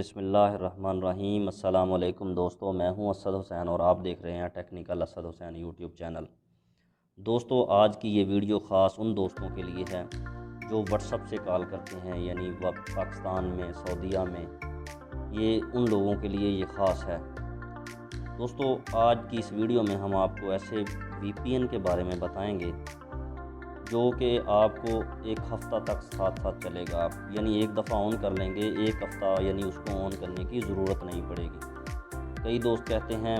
बिस्मिल्लाहिर्रहमानिर्रहीम। अस्सलाम वालेकुम दोस्तों, मैं हूं असद हुसैन और आप देख रहे हैं technical Asad Hussain YouTube channel. दोस्तों, आज की ये वीडियो ख़ास उन दोस्तों के लिए है जो व्हाट्सअप से कॉल करते हैं, यानी पाकिस्तान में, सऊदीया में। ये उन लोगों के लिए ये ख़ास है। दोस्तों, आज की इस वीडियो में हम आपको ऐसे VPN के बारे में बताएंगे जो कि आपको एक हफ़्ता तक साथ साथ चलेगा। आप यानी एक दफ़ा ऑन कर लेंगे, एक हफ़्ता यानी उसको ऑन करने की ज़रूरत नहीं पड़ेगी। कई दोस्त कहते हैं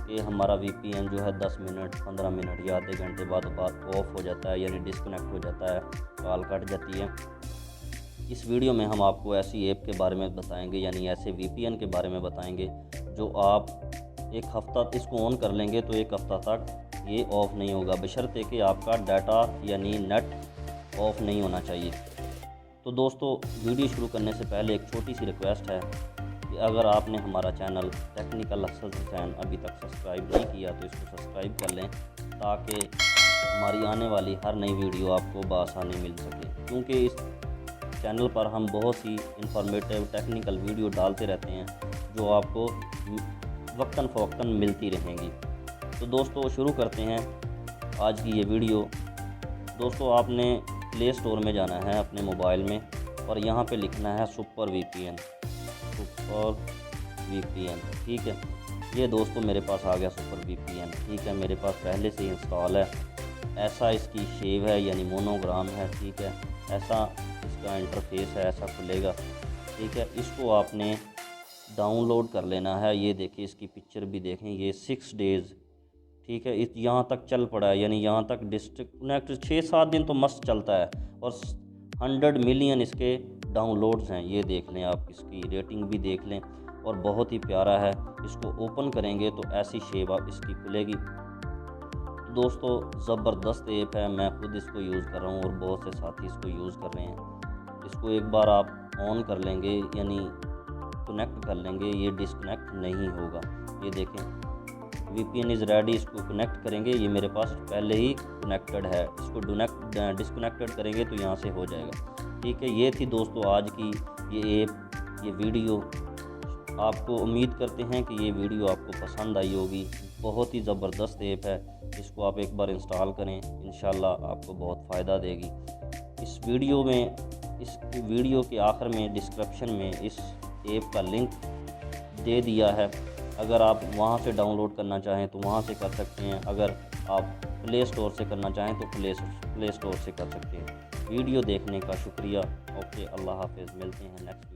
कि हमारा VPN जो है 10 मिनट, 15 मिनट या आधे घंटे बाद ऑफ़ हो जाता है, यानी डिस्कनेक्ट हो जाता है, कॉल कट जाती है। इस वीडियो में हम आपको ऐसी ऐप के बारे में बताएंगे, यानी ऐसे VPN के बारे में बताएंगे जो आप एक हफ़्ता इसको ऑन कर लेंगे तो एक हफ़्ता तक ये ऑफ़ नहीं होगा, बशर्ते कि आपका डाटा यानी नेट ऑफ़ नहीं होना चाहिए। तो दोस्तों, वीडियो शुरू करने से पहले एक छोटी सी रिक्वेस्ट है कि अगर आपने हमारा चैनल टेक्निकल असद हुसैन अभी तक सब्सक्राइब नहीं किया तो इसको सब्सक्राइब कर लें, ताकि हमारी आने वाली हर नई वीडियो आपको बआसानी मिल सके। क्योंकि इस चैनल पर हम बहुत ही इंफॉर्मेटिव टेक्निकल वीडियो डालते रहते हैं जो आपको वक्तन फ़वक्तन मिलती रहेंगी। तो दोस्तों, शुरू करते हैं आज की ये वीडियो। दोस्तों, आपने प्ले स्टोर में जाना है अपने मोबाइल में और यहाँ पे लिखना है सुपर VPN। ठीक है। ये दोस्तों मेरे पास आ गया सुपर VPN। ठीक है, मेरे पास पहले से इंस्टॉल है। ऐसा इसकी शेप है, यानी मोनोग्राम है। ठीक है, ऐसा इसका इंटरफेस है, ऐसा खुलेगा। ठीक है, इसको आपने डाउनलोड कर लेना है। ये देखिए, इसकी पिक्चर भी देखें, ये 6 डेज़, ठीक है, इस यहाँ तक चल पड़ा है, यानी यहाँ तक डिस्कनेक्ट 6-7 दिन तो मस्त चलता है और 100 मिलियन इसके डाउनलोड्स हैं। ये देख लें, आप इसकी रेटिंग भी देख लें और बहुत ही प्यारा है। इसको ओपन करेंगे तो ऐसी शेप आप इसकी खुलेगी। दोस्तों, ज़बरदस्त ऐप है, मैं खुद इसको यूज़ कर रहा हूँ और बहुत से साथी इसको यूज़ कर रहे हैं। इसको एक बार आप ऑन कर लेंगे, यानी कनेक्ट कर लेंगे, ये डिस्कनेक्ट नहीं होगा। ये देखें, VPN इज़ रेडी। इसको कनेक्ट करेंगे, ये मेरे पास पहले ही कनेक्टेड है। इसको डिस्कनेक्टेड करेंगे तो यहाँ से हो जाएगा। ठीक है, ये थी दोस्तों आज की ये ऐप, ये वीडियो। आपको उम्मीद करते हैं कि ये वीडियो आपको पसंद आई होगी। बहुत ही ज़बरदस्त ऐप है, इसको आप एक बार इंस्टॉल करें, इंशाल्लाह आपको बहुत फ़ायदा देगी। इस वीडियो के आखिर में डिस्क्रिप्शन में इस ऐप का लिंक दे दिया है। अगर आप वहां से डाउनलोड करना चाहें तो वहां से कर सकते हैं। अगर आप प्ले स्टोर से करना चाहें तो प्ले स्टोर से कर सकते हैं। वीडियो देखने का शुक्रिया। ओके, अल्लाह हाफ़िज़। मिलते हैं नेक्स्ट